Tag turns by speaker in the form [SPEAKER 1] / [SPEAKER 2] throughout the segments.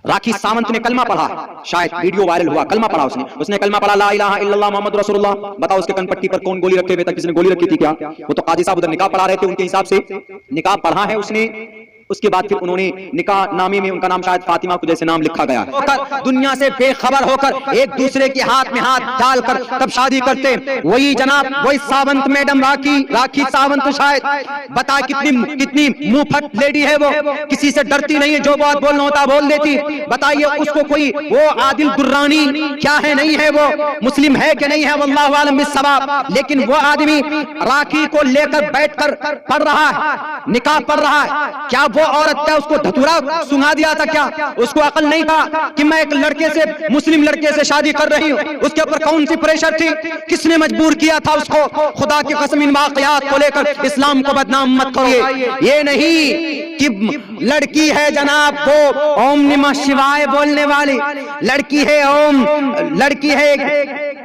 [SPEAKER 1] راکھی ساونت نے کلمہ پڑھا، شاید ویڈیو وائرل ہوا، کلمہ پڑھا اس نے کلمہ پڑھا لا الہ الا اللہ محمد رسول اللہ. بتاؤ اس کے کن پٹی پر کون گولی رکھے ہوئے تھا؟ کسی نے گولی رکھی تھی کیا؟ وہ تو قاضی صاحب ادھر نکاح پڑھا رہے تھے، ان کے حساب سے نکاح پڑھا ہے اس نے. اس کے بعد پھر انہوں نے نکاح نامے میں ان کا نام شاید فاطمہ کو جیسے نام لکھا گیا ہے. دنیا سے بے خبر ہو کر ایک دوسرے کے ہاتھ میں ہاتھ ڈال کر تب شادی کرتے. وہی جناب وہی ساونت میڈم راکھی ساونت شاید بتا کتنی منہ پھٹ لیڈی ہے وہ، کسی سے ڈرتی نہیں ہے، جو بات بولنا ہوتا بول دیتی. بتائیے اس کو کوئی وہ عادل درانی کیا ہے نہیں ہے، وہ مسلم ہے کہ نہیں ہے، واللہ عالم بالصواب. لیکن وہ آدمی راکھی کو لے کر بیٹھ کر پڑھ رہا ہے، نکاح پڑھ رہا ہے. کیا وہ عورت کیا اس کو دھتورا سنگا دیا تھا؟ کیا اس کو عقل نہیں تھا کہ میں ایک لڑکے سے مسلم لڑکے سے شادی کر رہی ہوں؟ اس کے اوپر کون سی پریشر تھی؟ کس نے مجبور کیا تھا اس کو؟ خدا کی قسم ان واقعات کو لے کر اسلام کو بدنام مت کریے. یہ نہیں کہ لڑکی ہے جناب وہ اوم نمہ شوائے بولنے والی لڑکی ہے، لڑکی ہے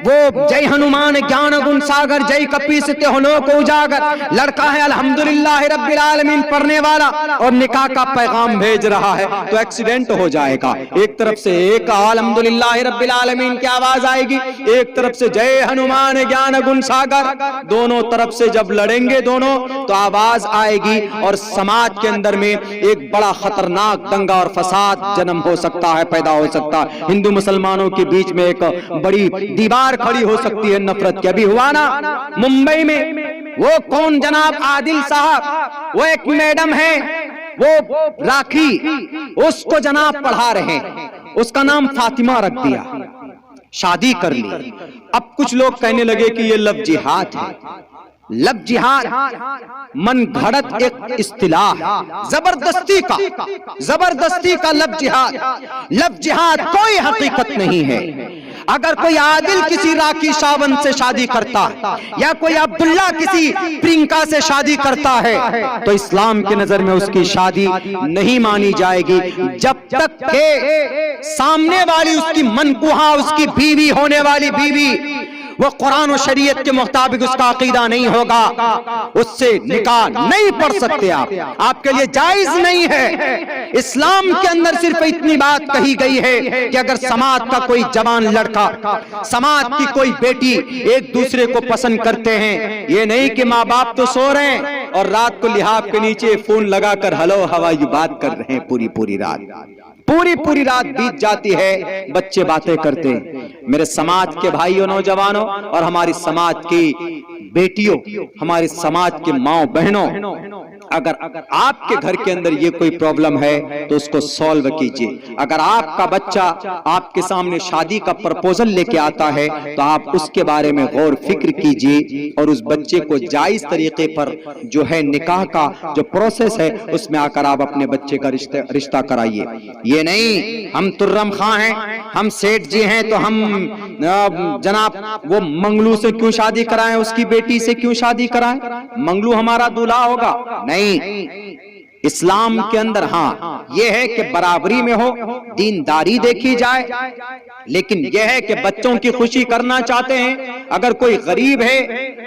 [SPEAKER 1] وہ جے ہنومان گیان گن ساگر جے کپیستے ہنو کو اجاگر. لڑکا ہے الحمدللہ رب العالمین پڑھنے والا اور نکاح کا پیغام بھیج رہا ہے تو ایکسیڈنٹ ہو جائے گا. ایک طرف سے ایک الحمدللہ رب العالمین کی آواز آئے گی، ایک طرف سے جے ہنومان گیان گن ساگر. دونوں طرف سے جب لڑیں گے دونوں تو آواز آئے گی اور سماج کے اندر میں ایک بڑا خطرناک دنگا اور فساد جنم ہو سکتا ہے، پیدا ہو سکتا ہے. ہندو مسلمانوں کے بیچ میں ایک بڑی دیوار کھڑی ہو سکتی ہے نفرت کی. ابھی ہوا نا ممبئی میں، وہ کون جناب عادل صاحب، وہ ایک میڈم ہے وہ راکھی، اس کو جناب پڑھا رہے، اس کا نام فاطمہ رکھ دیا، شادی کر لی. اب کچھ لوگ کہنے لگے کہ یہ لو جہاد ہے. لو جہاد من گھڑت ایک اصطلاح، زبردستی کا لو جہاد. لو جہاد کوئی حقیقت نہیں ہے. اگر کوئی عادل کسی راکھی ساونت سے شادی کرتا ہے یا کوئی عبداللہ کسی پرینکا سے شادی کرتا ہے تو اسلام کی نظر میں اس کی شادی نہیں مانی جائے گی جب تک کہ سامنے والی اس کی منکوہا، اس کی بیوی ہونے والی بیوی وہ قرآن و شریعت کے مطابق اس کا عقیدہ نہیں ہوگا. اس سے نکاح نہیں پڑھ سکتے آپ کے لیے جائز نہیں ہے. اسلام کے اندر صرف اتنی بات کہی گئی ہے کہ اگر سماج کا کوئی جوان لڑکا، سماج کی کوئی بیٹی ایک دوسرے کو پسند کرتے ہیں، یہ نہیں کہ ماں باپ تو سو رہے ہیں اور رات کو لحاف کے نیچے فون لگا کر ہلو ہوا یہ بات کر رہے ہیں، پوری رات بیت جاتی ہے، بچے باتیں کرتے ہیں. میرے سماج کے بھائیوں، نوجوانوں اور ہماری سماج کی بیٹیوں، ہمارے سماج کے ماں بہنوں، اگر آپ کے گھر کے اندر یہ کوئی پرابلم ہے تو اس کو سولو کیجئے. اگر آپ کا بچہ آپ کے سامنے شادی کا پرپوزل لے کے آتا ہے تو آپ اس کے بارے میں غور فکر کیجئے اور اس بچے کو جائز طریقے پر جو ہے نکاح کا جو پروسیس ہے اس میں آ کر آپ اپنے بچے کا رشتہ کرائیے. یہ نہیں ہم ترم خاں ہیں، ہم سیٹھ جی ہیں تو ہم جناب وہ منگلو سے کیوں شادی کرائیں، اس کی بیٹی سے کیوں شادی کرائیں، منگلو ہمارا دولہا ہوگا. نہیں، اسلام کے اندر ہاں یہ ہے کہ برابری میں ہو، دینداری دیکھی جائے، لیکن یہ ہے کہ بچوں کی خوشی کرنا چاہتے ہیں. اگر کوئی غریب ہے،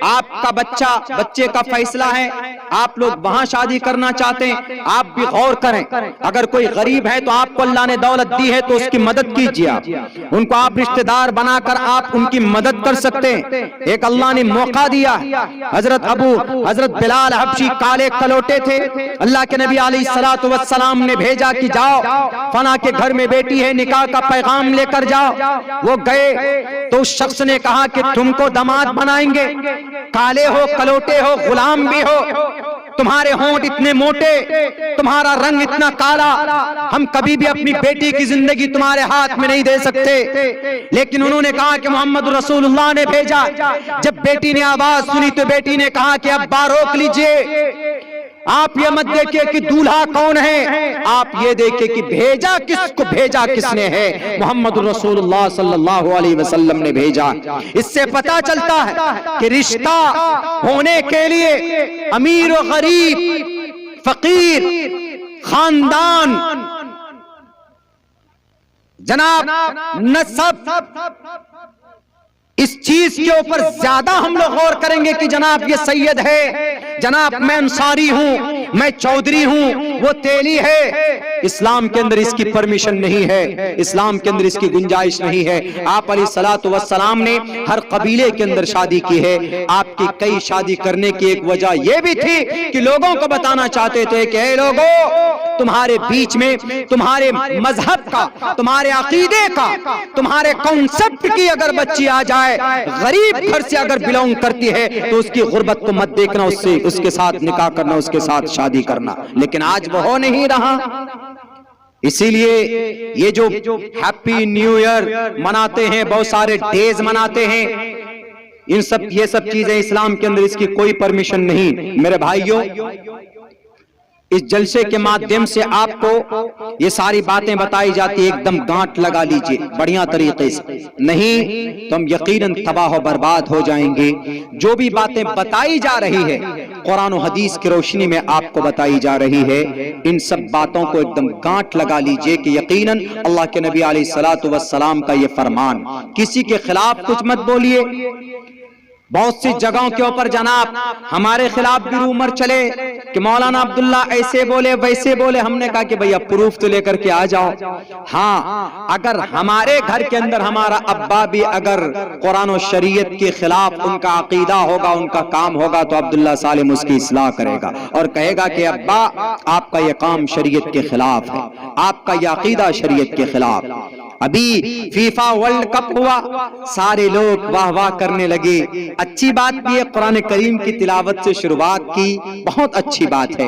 [SPEAKER 1] آپ کا بچے کا فیصلہ ہے، آپ لوگ وہاں شادی کرنا چاہتے ہیں، آپ بھی غور کریں. اگر کوئی غریب ہے تو آپ کو اللہ نے دولت دی ہے تو اس کی مدد کیجیے، ان کو آپ رشتہ دار بنا کر آپ ان کی مدد کر سکتے ہیں. ایک اللہ نے موقع دیا، حضرت بلال حبشی کالے کلوٹے تھے، اللہ کے نبی علیہ السلام نے بھیجا کہ جاؤ فلاں کے گھر میں بیٹی ہے، نکاح کا پیغام لے کر جاؤ. وہ گئے تو اس شخص نے کہا کہ تم کو داماد بنائیں گے، کالے ہو، کلوٹے ہو، غلام بھی ہو، تمہارے ہونٹ اتنے موٹے، تمہارا رنگ اتنا کالا، ہم کبھی بھی اپنی بیٹی کی زندگی تمہارے ہاتھ میں نہیں دے سکتے. لیکن انہوں نے کہا کہ محمد رسول اللہ نے بھیجا. جب بیٹی نے آواز سنی تو بیٹی نے کہا کہ ابا روک لیجئے، آپ یہ مت دیکھیں کہ دولہا کون ہے، آپ یہ دیکھیں کہ بھیجا کس نے ہے، محمد رسول اللہ صلی اللہ علیہ وسلم نے بھیجا. اس سے پتا چلتا ہے کہ رشتہ ہونے کے لیے امیر و غریب، فقیر، خاندان، جناب نسب، اس چیز کے اوپر زیادہ ہم لوگ غور کریں گے کہ جناب یہ سید ہے، جناب میں انصاری ہوں، میں چودھری ہوں، وہ تیلی ہے۔ اسلام کے اندر اس کی پرمیشن نہیں ہے، اسلام کے اندر اس کی گنجائش نہیں ہے۔ آپ علیہ الصلوۃ والسلام نے ہر قبیلے کے اندر شادی کی ہے۔ آپ کی کئی شادی کرنے کی ایک وجہ یہ بھی تھی کہ لوگوں کو بتانا چاہتے تھے کہ اے لوگوں، تمہارے بیچ میں تمہارے مذہب کا، تمہارے عقیدے کا، تمہارے کانسیپٹ کی اگر بچی آ جائے، غریب گھر سے اگر بلونگ کرتی ہے تو اس کی غربت کو مت دیکھنا، اس کے ساتھ نکاح کرنا، اس کے ساتھ شادی کرنا۔ لیکن آج وہ ہو نہیں رہا۔ اسی لیے یہ جو ہیپی نیو ایئر مناتے ہیں، بہت سارے ڈیز مناتے ہیں، یہ سب چیزیں اسلام کے اندر اس کی کوئی پرمیشن نہیں۔ میرے بھائیوں، اس جلسے کے مادھیم سے آپ کو یہ ساری باتیں بتائی جاتی ہیں، ایک دم گانٹ لگا لیجئے بڑھیا طریقے سے، نہیں تو ہم یقیناً تباہ و برباد ہو جائیں گے۔ جو بھی باتیں بتائی جا رہی ہے قرآن و حدیث کی روشنی میں آپ کو بتائی جا رہی ہے، ان سب باتوں کو ایک دم گانٹ لگا لیجئے کہ یقیناً اللہ کے نبی علیہ الصلوۃ والسلام کا یہ فرمان، کسی کے خلاف کچھ مت بولیے۔ بہت سی جگہوں کے اوپر جناب ہمارے خلاف بھی رومر چلے کہ مولانا عبداللہ ایسے بولے ویسے بولے۔ ہم نے کہا کہ بھئی اب پروف تو لے کر کے آ جاؤ۔ ہاں، اگر ہمارے گھر کے اندر ہمارا ابا بھی اگر قرآن و شریعت کے خلاف ان کا عقیدہ ہوگا، ان کا کام ہوگا، تو عبداللہ سالم اس کی اصلاح کرے گا اور کہے گا کہ ابا آپ کا یہ کام شریعت کے خلاف ہے، آپ کا یہ عقیدہ شریعت کے خلاف۔ ابھی فیفا ورلڈ کپ ہوا، سارے لوگ واہ واہ کرنے لگے۔ اچھی بات بھی ہے، قرآن کریم کی تلاوت سے شروعات کی، بہت اچھی بات ہے۔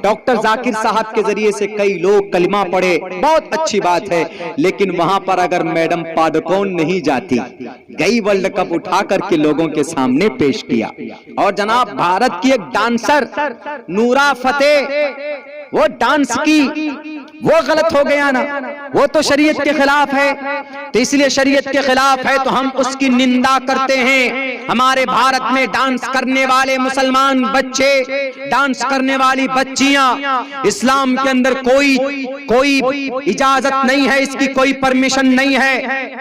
[SPEAKER 1] ڈاکٹر ذاکر صاحب کے ذریعے سے کئی لوگ کلمہ پڑھے، بہت اچھی بات ہے۔ لیکن وہاں پر اگر میڈم پاڈکون نہیں جاتی، گئی ورلڈ کپ اٹھا کر کے لوگوں کے سامنے پیش کیا، اور جناب بھارت کی ایک ڈانسر نورا فتح وہ ڈانس کی، وہ غلط ہو گیا نا، وہ تو شریعت کے خلاف ہے۔ تو اس لیے شریعت کے خلاف ہے تو ہم اس کی نندا کرتے ہیں۔ ہمارے بھارت میں ڈانس کرنے والے مسلمان بچے، ڈانس کرنے والی بچیاں، اسلام کے اندر کوئی اجازت نہیں ہے، اس کی کوئی پرمیشن نہیں ہے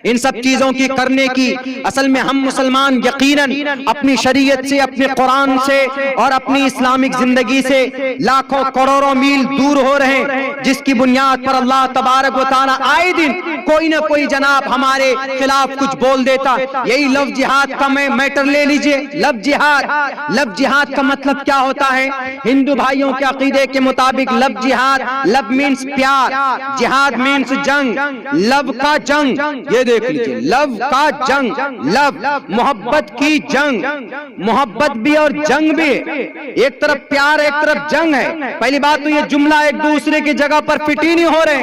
[SPEAKER 1] ان سب چیزوں کی کرنے کی۔ اصل میں ہم مسلمان یقیناً اپنی شریعت سے، اپنے قرآن سے اور اپنی اسلامک زندگی سے لاکھوں کروڑوں میل دور ہو رہے ہیں، جس کی بنیاد پر اللہ تبارک و تعالیٰ آئے دن کوئی نہ کوئی جناب ہمارے خلاف کچھ بول دیتا۔ یہی لفظ جہاد کا میٹر لے لیجئے۔ لفظ جہاد کا مطلب کیا ہوتا ہے؟ ہندو بھائیوں کے عقیدے کے مطابق لفظ جہاد، لو مینس پیار، جہاد مینس جنگ، لو کا جنگ، یہ دیکھ لیجئے، لو کا جنگ، لو محبت کی جنگ، محبت بھی اور جنگ بھی، ایک طرف پیار ایک طرف جنگ ہے۔ پہلی بات تو یہ جملہ ایک دوسرے کی جگہ پر فٹ ہی نہیں ہو رہے۔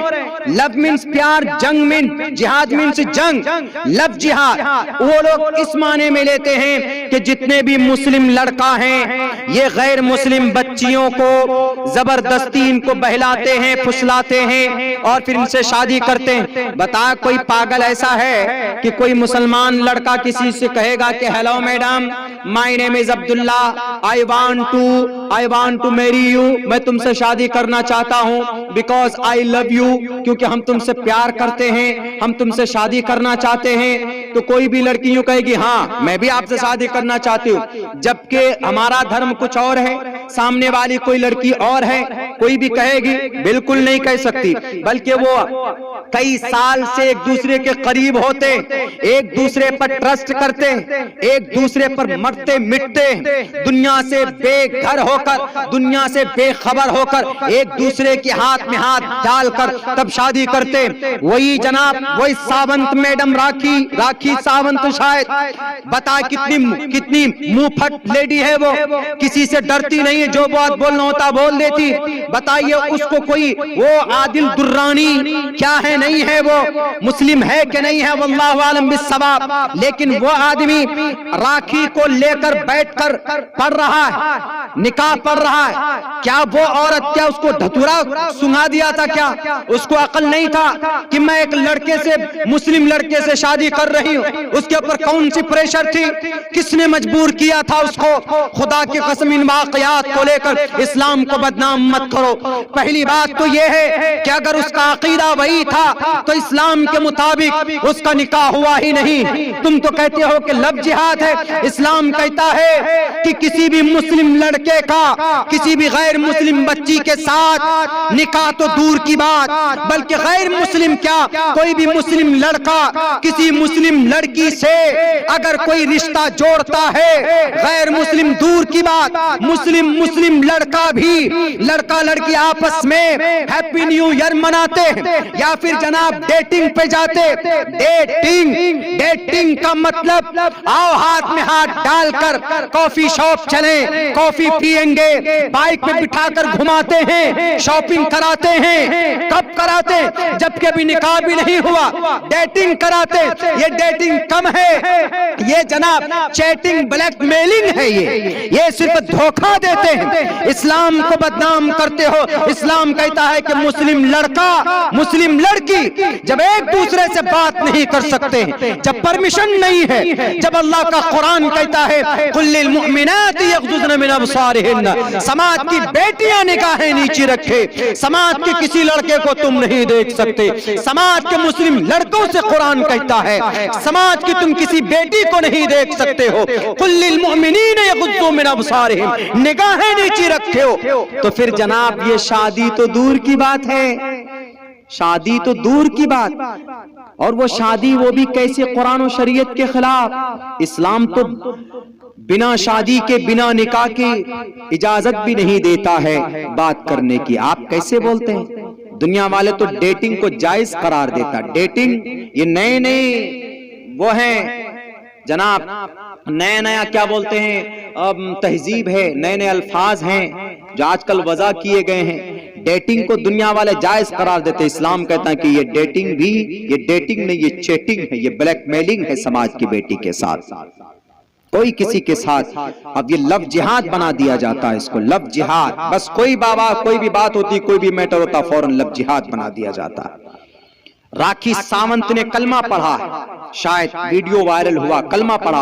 [SPEAKER 1] لو مینس پیار، جنگ مینس جہاد مینس جنگ۔ لو جہاد وہ لوگ اس معنی میں لیتے ہیں کہ جتنے بھی مسلم لڑکا ہیں یہ غیر مسلم بچیوں کو زبردستی ان کو بہلاتے ہیں، پھسلاتے ہیں اور پھر ان سے شادی کرتے ہیں۔ بتا کوئی پاگل ایسا ہے کہ کوئی مسلمان لڑکا کسی سے کہے گا کہ hello madam, my name is Abdullah, I want to marry you, میں تم سے شادی کرنا چاہتا ہوں، بیکاز آئی لو یو، کیونکہ ہم تم سے پیار کرتے ہیں، ہم تم سے شادی کرنا چاہتے ہیں۔ تو کوئی بھی لڑکی یوں کہے گی ہاں میں بھی آپ سے شادی کرنا چاہتی ہوں، جبکہ ہمارا دھرم کچھ اور ہے، سامنے والی کوئی لڑکی اور ہے، کوئی بھی کہے گی؟ بالکل نہیں کہہ سکتی، بلکہ وہ کئی سال سے ایک دوسرے کے قریب ہوتے، ایک دوسرے پر ٹرسٹ کرتے، ایک دوسرے پر مرتے مٹتے، دنیا سے بے گھر ہو کر، دنیا سے بے خبر ہو کر، ایک دوسرے کے ہاتھ میں ہاتھ ڈال کر تب شادی کرتے۔ وہی جناب وہی ساونت میڈم، راکھی ساونت، شاید بتا کتنی منہ پھٹ لیڈی ہے، وہ کسی سے ڈرتی نہیں ہے، جو بات بولنا ہوتا بول دیتی۔ بتائیے اس کو کوئی وہ عادل درانی کیا ہے نہیں ہے، وہ مسلم ہے کہ نہیں ہے، واللہ عالم بالصواب۔ لیکن وہ آدمی راکھی کو لے کر بیٹھ کر پڑھ رہا ہے، نکاح پڑھ رہا ہے، کیا وہ عورت کیا اس کو دھتورا سنگا دیا تھا؟ کیا اس کو عقل نہیں تھا کہ میں ایک لڑکے سے، مسلم لڑکے سے شادی کر رہی ہوں؟ اس کے اوپر کون سی پریشر تھی؟ کس نے مجبور کیا تھا اس کو؟ خدا کی قسم ان واقعات کو لے کر اسلام کو بدنام مت کرو. پہلی بات تو یہ ہے کہ اگر اس کا عقیدہ وہی تھا تو اسلام کے مطابق اس کا نکاح ہوا ہی نہیں. تم تو کہتے ہو کہ لو جہاد ہے. اسلام کہتا ہے کہ کسی بھی مسلم لڑکے کا کسی بھی غیر مسلم بچی کے ساتھ نکاح تو دور کی بات، بلکہ غیر مسلم کیا کوئی بھی مسلم لڑکا کسی مسلم لڑکی سے اگر کوئی رشتہ جوڑتا ہے، غیر مسلم دور کی بات، مسلم لڑکا بھی لڑکا لڑکی آپس میں ہیپی نیو ایئر مناتے ہیں یا پھر جناب ڈیٹنگ پہ جاتے. ڈیٹنگ کا مطلب آؤ ہاتھ میں ہاتھ ڈال کر کافی شاپ چلیں، کافی پیئیں گے، بائک پہ بٹھا کر گھماتے ہیں، شاپنگ کراتے ہیں. کب کراتے؟ جبکہ ابھی نکاح بھی نہیں ہوا ڈیٹنگ کراتے. یہ ڈیٹنگ کم ہے، یہ جناب چیٹنگ بلیک میلنگ ہے. یہ صرف دھوکہ دیتے ہیں، اسلام کو بدنام کرتے ہو. اسلام کہتا ہے کہ مسلم لڑکا مسلم لڑکی جب ایک دوسرے سے بات نہیں کر سکتے، جب پرمیشن نہیں ہے، جب اللہ کا قرآن کہتا ہے قل للمؤمنات یغضضن من ابصارہن، سماج کی بیٹیاں نگاہیں نیچے رکھے. سماج کے کسی لڑکے کو تم نہیں دیکھ سکتے. سماج کے مسلم لڑکوں سے قرآن کہتا ہے سماج کی تم کسی بیٹی کو نہیں دیکھ سکتے ہو. قل للمؤمنین یغضوا من ابصارہم، نگاہیں نیچے رکھے ہو. تو پھر جناب یہ شادی تو دور کی بات ہے، شادی تو دور کی بات. اور وہ شادی وہ بھی کیسے قرآن و شریعت کے خلاف. اسلام تو بنا شادی کے بنا نکاح کی اجازت بھی نہیں دیتا ہے بات کرنے کی. آپ کیسے بولتے ہیں؟ دنیا والے تو ڈیٹنگ کو جائز قرار دیتا. ڈیٹنگ یہ نئے وہ ہیں جناب، نیا کیا بولتے ہیں تہذیب ہے، نئے الفاظ ہیں جو آج کل وضع کیے گئے ہیں. ڈیٹنگ کو دنیا والے جائز قرار دیتے. اسلام کہتا ہے کہ یہ ڈیٹنگ بھی یہ ڈیٹنگ نہیں، یہ چیٹنگ ہے، یہ بلیک میلنگ ہے سماج کی بیٹی کے ساتھ، کوئی کسی کے ساتھ. اب یہ لو جہاد بنا دیا جاتا ہے اس کو، لو جہاد. بس کوئی بابا کوئی بھی بات ہوتی، کوئی بھی میٹر ہوتا، فوراً لو جہاد بنا دیا جاتا ہے. راکھی ساونت نے کلمہ پڑھا ہے، شاید ویڈیو وائرل ہوا، کلمہ پڑھا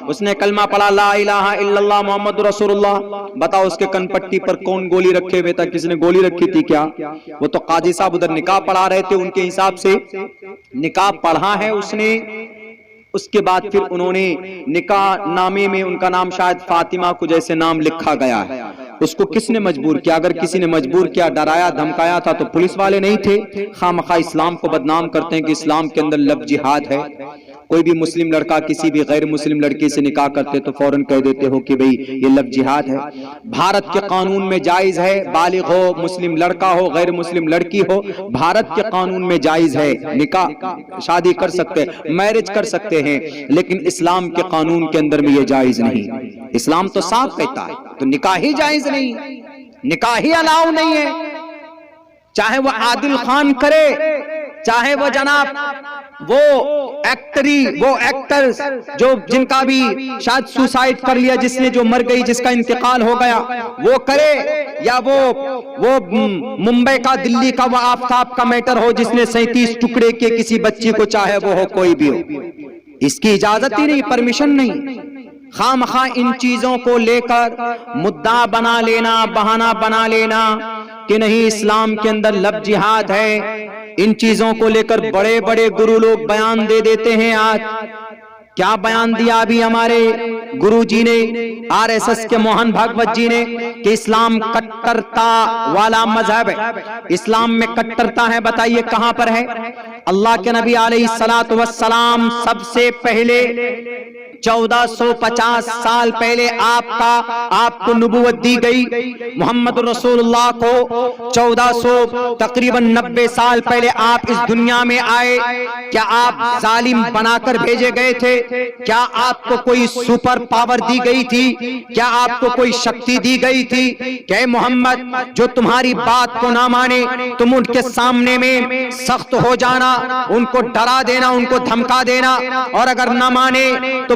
[SPEAKER 1] اس نے کلمہ پڑھا لا الہ الا اللہ محمد رسول اللہ. بتاؤ اس کے کن پٹی پر کون گولی رکھے ہوئے تھا؟ کس نے گولی رکھی تھی کیا؟ وہ تو قاضی صاحب ادھر نکاح پڑھا رہے تھے، ان کے حساب سے نکاح پڑھا ہے اس نے. اس کے بعد پھر انہوں نے نکاح نامے میں ان کا نام شاید فاطمہ کو جیسے نام لکھا گیا ہے. اس کو کس نے مجبور کیا؟ اگر کسی نے مجبور کیا، ڈرایا دھمکایا تھا تو پولیس والے نہیں تھے. خواہ اسلام کو بدنام کرتے ہیں کہ اسلام کے اندر لو جہاد ہے. کوئی بھی مسلم لڑکا کسی بھی غیر مسلم لڑکی سے نکاح کرتے تو فوراً کہہ دیتے ہو کہ بھئی یہ لو جہاد ہے. بھارت کے قانون میں جائز ہے، بالغ ہو مسلم لڑکا ہو غیر مسلم لڑکی ہو، بھارت کے قانون میں جائز ہے، نکاح شادی کر سکتے، میرج کر سکتے ہیں. لیکن اسلام کے قانون کے اندر میں یہ جائز نہیں. اسلام تو صاف کہتا ہے تو نکاح ہی جائز نہیں، نکاح ہی الاؤ نہیں ہے. چاہے وہ عادل خان کرے، چاہے وہ جناب وہ ایکٹرز جو جن کا بھی شاید سوسائڈ کر لیا، جس نے جو مر گئی، جس کا انتقال ہو گیا وہ کرے، یا وہ ممبئی کا دلی کا وہ آفتاب کا میٹر ہو جس نے 37 ٹکڑے کے کسی بچی کو، چاہے وہ ہو کوئی بھی ہو، اس کی اجازت ہی نہیں، پرمیشن نہیں. خواہ ان چیزوں کو لے کر مدعا بنا لینا، بہانہ بنا لینا کہ نہیں اسلام کے اندر لو جہاد ہے. ان چیزوں کو لے کر بڑے بڑے گرو لوگ بیان دے دیتے ہیں. آج کیا بیان دیا ابھی ہمارے گرو جی نے، RSS کے موہن بھاگوت جی نے، کہ اسلام کٹرتا والا مذہب ہے. اسلام میں کٹرتا ہے، بتائیے کہاں پر ہے؟ اللہ کے نبی علیہ السلام سب سے پہلے 1450 سال پہلے آپ کو نبوت دی گئی. محمد رسول اللہ کو 1400 تقریباً 90 سال پہلے آپ اس دنیا میں آئے. کیا آپ ظالم بنا کر بھیجے گئے تھے؟ کیا آپ کو کوئی سپر پاور دی گئی تھی؟ کیا آپ کو کوئی شکتی دی گئی تھی کہ اے محمد جو تمہاری بات کو نہ مانے تم ان کے سامنے میں سخت ہو جانا، ان کو ڈرا دینا، ان کو دھمکا دینا، اور اگر نہ مانے تو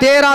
[SPEAKER 1] 13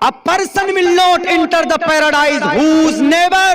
[SPEAKER 1] A person will not enter the paradise whose neighbor।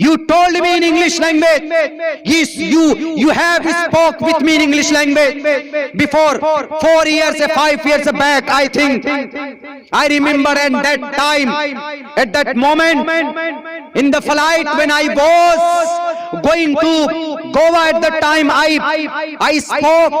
[SPEAKER 1] You told me in English language. Yes, you have spoke with me in English language before 4 years, 5 years back, I think. I remember at that time, at that moment, in the flight when I was going to Goa at the time, I spoke.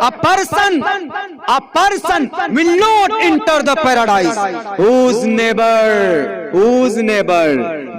[SPEAKER 1] A person will not enter the paradise whose neighbor,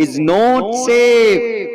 [SPEAKER 1] is not safe।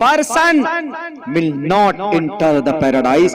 [SPEAKER 1] person will not enter the paradise,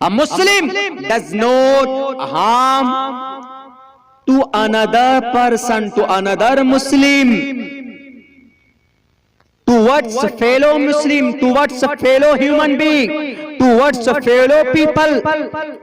[SPEAKER 1] A Muslim does not harm to another person, to another Muslim, towards a fellow Muslim, towards a fellow human being, towards a fellow people.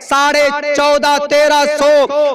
[SPEAKER 1] 1450-1300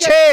[SPEAKER 1] 6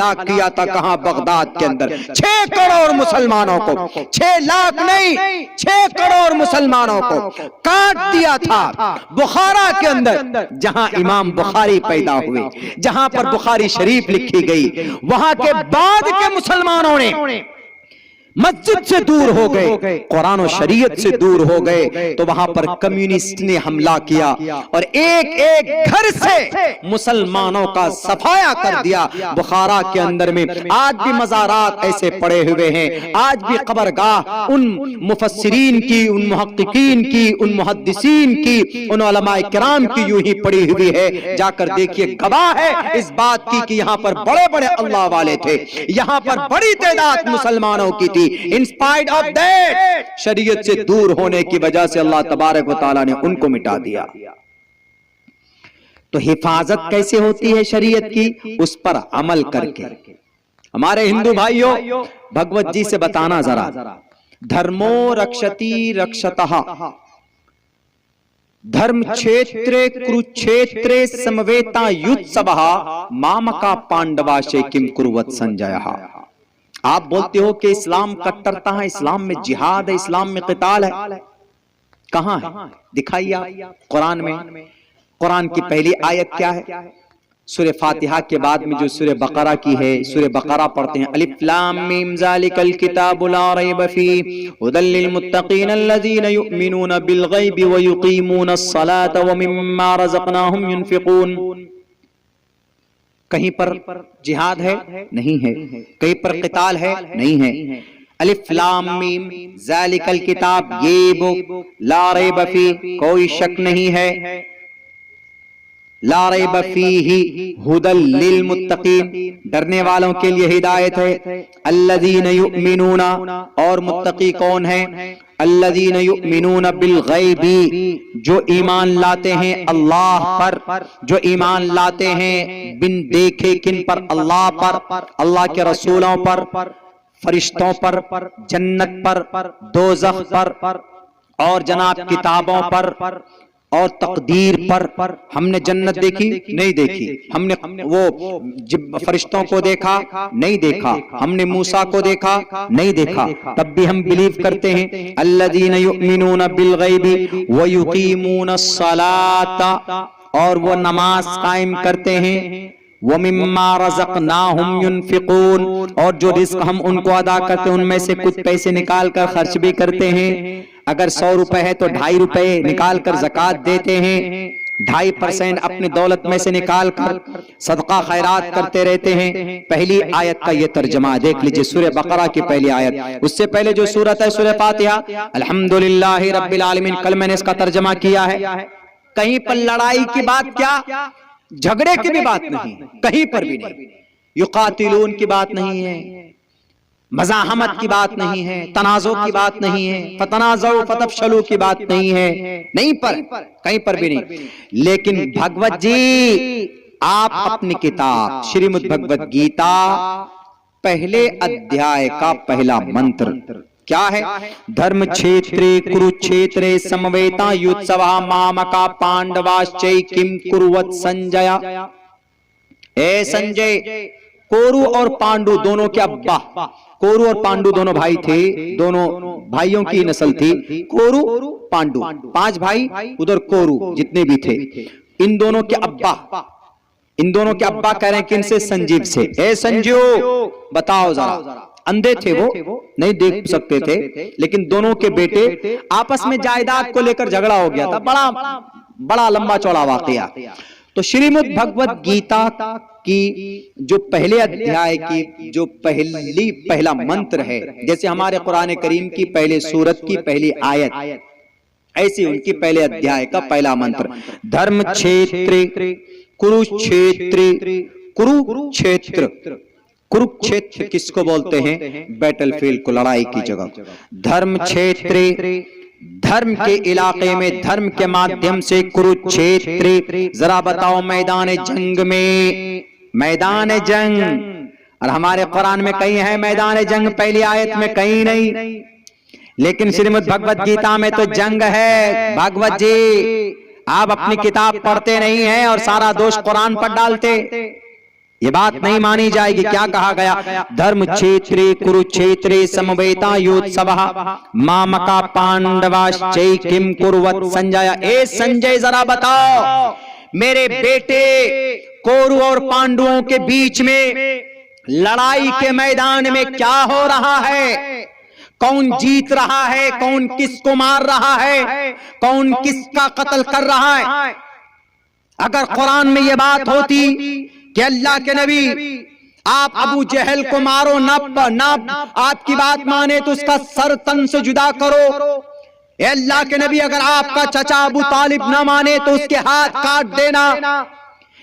[SPEAKER 1] ہلاک کیا تھا کہاں؟ Baghdad کے اندر 6 کروڑ مسلمانوں کو، 6 لاکھ نہیں 6 کروڑ مسلمانوں کو کاٹ دیا تھا بخارا کے اندر، جہاں امام بخاری پیدا ہوئے، جہاں پر بخاری شریف لکھی گئی۔ وہاں کے بعد کے مسلمانوں نے مسجد سے دور ہو گئے، قرآن و شریعت سے دور ہو گئے، تو وہاں پر کمیونسٹ نے حملہ کیا اور ایک ایک گھر سے مسلمانوں کا صفایا کر دیا۔ بخارا کے اندر میں آج بھی مزارات ایسے پڑے ہوئے ہیں، آج بھی قبرگاہ ان مفسرین کی، ان محققین کی، ان محدثین کی، ان علماء کرام کی یوں ہی پڑی ہوئی ہے۔ جا کر دیکھیے، گواہ ہے اس بات کی کہ یہاں پر بڑے بڑے اللہ والے تھے، یہاں پر بڑی تعداد مسلمانوں کی تھی۔ In spite of that، شریعت سے دور ہونے کی وجہ سے اللہ تبارک و تعالیٰ نے ان کو مٹا دیا۔ تو حفاظت کیسے ہوتی ہے شریعت کی؟ اس پر عمل کر کے۔ ہمارے ہندو بھائیوں، بھگوت جی سے بتانا ذرا، دھرمو رکشتی رکشتہ، دھرم چھیترے کروچھیترے سمویتا یوتسوہ مامکا پانڈواشے کم کروت سنجیہ۔ آپ بولتے ہو کہ اسلام کٹرتا ہے، اسلام میں جہاد ہے، اسلام میں قتال ہے، کہاں ہے؟ دکھائیے قرآن میں۔ قرآن کی پہلی آیت کیا ہے؟ سورہ فاتحہ کے بعد میں جو سورہ بقرہ کی ہے، سورہ بقرہ پڑھتے ہیں، الف لام میم ذالک الکتاب لا ریب فیہ ھدی للمتقین الذین یؤمنون بالغیب ویقیمون الصلاۃ ومما رزقناہم ینفقون۔ کہیں پر جہاد ہے؟ نہیں ہے۔ کہیں پر قتال ہے؟ نہیں ہے۔ الف لام میم ذالک الکتاب، یہ بک لا ریب فیہ، کوئی شک نہیں ہے، لا ریب فیہ ھدی للمتقین، ڈرنے والوں کے لیے ہدایت ہے، الذین یؤمنون، اور متقی کون ہیں؟ الذین یؤمنون بالغیب، جو ایمان لاتے ہیں اللہ پر، جو ایمان لاتے ہیں بن دیکھے، کن پر؟ اللہ پر، اللہ کے رسولوں پر، فرشتوں پر، جنت پر، دوزخ پر، اور جناب کتابوں پر اور تقدیر پر۔ ہم نے جنت دیکھی؟ نہیں دیکھی۔ ہم نے وہ فرشتوں کو دیکھا؟ نہیں دیکھا۔ ہم نے موسیٰ کو دیکھا؟ نہیں دیکھا، تب بھی ہم بلیو کرتے ہیں۔ الذین یؤمنون بالغیب ویقیمون الصلاۃ، اور وہ نماز قائم کرتے ہیں، وَمِمَّا رَزَقْنَاهُمْ يُنْفِقُونَ، اور جو رزق ہم ان کو عطا کرتے ہیں ان میں سے کچھ پیسے نکال کر خرچ بھی کرتے ہیں۔ اگر 100 روپے ہے تو 2.5 روپے نکال کر زکوٰۃ دیتے ہیں، 2.5% اپنی دولت میں سے نکال کر صدقہ خیرات کرتے رہتے ہیں۔ پہلی آیت کا یہ ترجمہ دیکھ لیجئے، سورہ بقرہ کی پہلی آیت۔ اس سے پہلے جو سورت ہے سورہ فاتحہ، الحمدللہ رب العالمین، کل میں نے اس کا ترجمہ کیا ہے۔ کہیں پر لڑائی کی بات کیا؟ جھگڑے کی بھی بات نہیں، کہیں پر بھی نہیں۔ یقاتلون کی بات نہیں ہے، مزاحمت کی بات نہیں ہے، تنازع کی بات نہیں ہے، فتنازعوا فتفشلوا کی بات نہیں ہے، نہیں پر، کہیں پر بھی نہیں۔ لیکن بھگوت جی، آپ اپنی کتاب شریمد بھگوت گیتا پہلے ادھیائے کا پہلا منتر کیا ہے؟ دھرم چھیترے کروچھیترے سمویتا یوتسوہ مامکا پانڈواشچے کم کروت سنجیا۔ اے سنجے، کورو اور پانڈو دونوں کے ابا، کورو اور پانڈو دونوں بھائی تھے، دونوں بھائیوں کی نسل تھی، کورو پانڈو، 5 بھائی، ادھر کورو جتنے بھی تھے، ان دونوں کے ابا، ان دونوں کے ابا کہہ رہے ہیں کن سے؟ سنجیو سے۔ اے سنجیو بتاؤ ذرا، اندھے تھے وہ، نہیں دیکھ سکتے تھے، لیکن دونوں کے بیٹے آپس میں جائیداد کو لے کر جھگڑا ہو گیا تھا، بڑا لمبا چوڑا واقعہ۔ تو شریمد بھگوت گیتا کی جو پہلے ادھیائے کی جو پہلا منتر ہے، جیسے ہمارے قرآن کریم کی پہلے سورت کی پہلی آیت، ایسی ان کی پہلے ادھیائے کا پہلا منتر، دھرم چھیترے کروچھیترے، کروچھیتر، کروکشیتر کس کو بولتے ہیں؟ بیٹل فیلڈ کو، لڑائی کی جگہ۔ دھرم چھیترے، دھرم کے علاقے میں، دھرم کے مادھیم سے، کروچھیترے، ذرا بتاؤ میدان جنگ میں، میدان جنگ، اور ہمارے قرآن میں کہیں ہے میدان جنگ، پہلی آیت میں کہیں نہیں، لیکن شریمد بھگوت گیتا میں تو جنگ ہے۔ بھگوت جی، آپ اپنی کتاب پڑھتے نہیں ہیں اور سارا دوش قرآن پر ڈالتے۔ یہ بات نہیں مانی جائے گی. کیا کہا گیا؟ دھرم چھیترے کروچھیترے سمویتا یوتسوہ مامکا پانڈواشچ کم کروت سنجے. اے سنجے ذرا بتاؤ میرے بیٹے کورو اور پانڈووں کے بیچ میں لڑائی کے میدان میں کیا ہو رہا ہے؟ کون جیت رہا ہے؟ کون کس کو مار رہا ہے؟ کون کس کا قتل کر رہا ہے؟ اگر قرآن میں یہ بات ہوتی کہ اللہ کے نبی آپ ابو جہل کو مارو نہ آپ کی بات مانے تو اس کا سر تن سے جدا کرو. اے اللہ کے نبی اگر آپ کا چچا ابو طالب نہ مانے تو اس کے ہاتھ کاٹ دینا.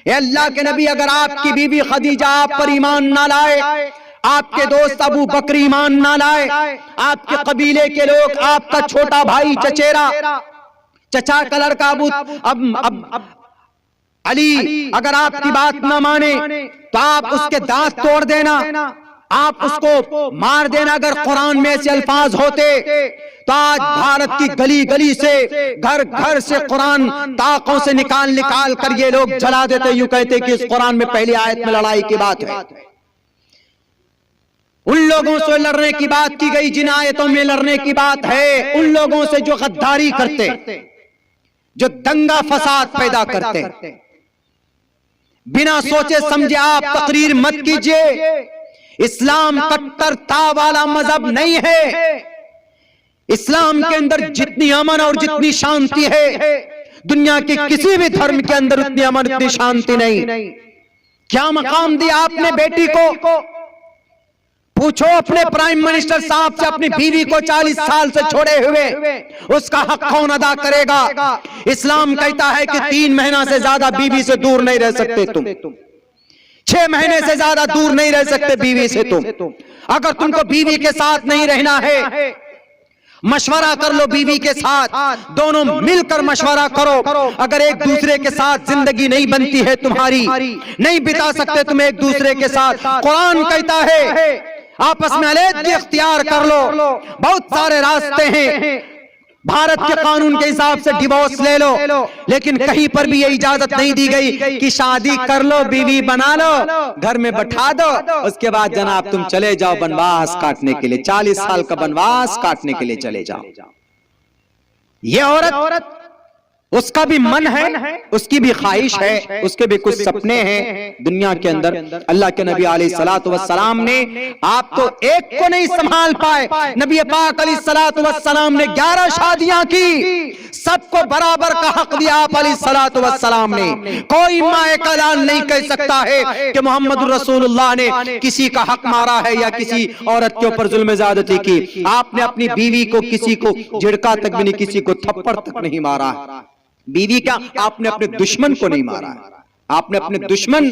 [SPEAKER 1] اے اللہ کے نبی اگر آپ کی بیوی خدیجہ آپ پر ایمان نہ لائے، آپ کے دوست ابو بکر ایمان نہ لائے، آپ کے قبیلے کے لوگ، آپ کا چھوٹا بھائی چچیرا چچا کا لڑکا اب علی اگر آپ کی بات نہ مانے تو آپ اس کے دانت توڑ دینا، آپ اس کو مار دینا. اگر قرآن میں ایسے الفاظ ہوتے تو آج بھارت کی گلی گلی سے گھر گھر سے قرآن طاقوں سے نکال کر یہ لوگ جلا دیتے، یوں کہتے کہ اس قرآن میں پہلی آیت میں لڑائی کی بات ہے. ان لوگوں سے لڑنے کی بات کی گئی جن آیتوں میں لڑنے کی بات ہے، ان لوگوں سے جو غداری کرتے، جو دنگا فساد پیدا کرتے. بنا سوچے سمجھے آپ تقریر مت کیجئے. اسلام کٹرتا والا مذہب نہیں ہے. اسلام کے اندر جتنی امن اور جتنی شانتی ہے دنیا کے کسی بھی دھرم کے اندر اتنی امن اتنی شانتی نہیں. کیا مقام دیا آپ نے بیٹی کو؟ پوچھو اپنے پرائم منسٹر صاحب سے، اپنی بیوی کو 40 سال سے چھوڑے ہوئے اس کا حق کون ادا کرے گا؟ اسلام کہتا ہے کہ 3 مہینہ سے زیادہ بیوی سے دور نہیں رہ سکتے تم، 6 مہینے سے زیادہ دور نہیں رہ سکتے بیوی سے تم. اگر تم کو بیوی کے ساتھ نہیں رہنا ہے مشورہ کر لو بیوی کے ساتھ، دونوں مل کر مشورہ کرو. اگر ایک دوسرے کے ساتھ زندگی نہیں بنتی ہے تمہاری، نہیں بتا سکتے تم ایک دوسرے کے ساتھ، قرآن کہتا ہے آپس میں علیحدگی اختیار کر لو. بہت سارے راستے ہیں، بھارت کے قانون کے حساب سے ڈیورس لے لو، لیکن کہیں پر بھی یہ اجازت نہیں دی گئی کہ شادی کر لو، بیوی بنا لو، گھر میں بٹھا دو، اس کے بعد جناب تم چلے جاؤ بنواس کاٹنے کے لیے، 40 سال کا بنواس کاٹنے کے لیے چلے جاؤ. یہ عورت اس کا بھی من ہے، اس کی بھی خواہش ہے، اس کے بھی کچھ سپنے ہیں دنیا کے اندر. اللہ کے نبی علیہ الصلوۃ والسلام نے آپ تو ایک کو نہیں سنبھال پائے، نبی پاک علیہ الصلوۃ والسلام نے 11 شادیاں کی، سب کو برابر کا حق دیا آپ علیہ الصلوۃ والسلام نے. کوئی ماء کلام نہیں کہہ سکتا ہے کہ محمد رسول اللہ نے کسی کا حق مارا ہے یا کسی عورت کے اوپر ظلم زیادتی کی. آپ نے اپنی بیوی کو کسی کو جھڑکا تک بھی نہیں، کسی کو تھپڑ تک نہیں مارا. بیوی کا آپ نے اپنے دشمن کو نہیں مارا، آپ نے اپنے دشمن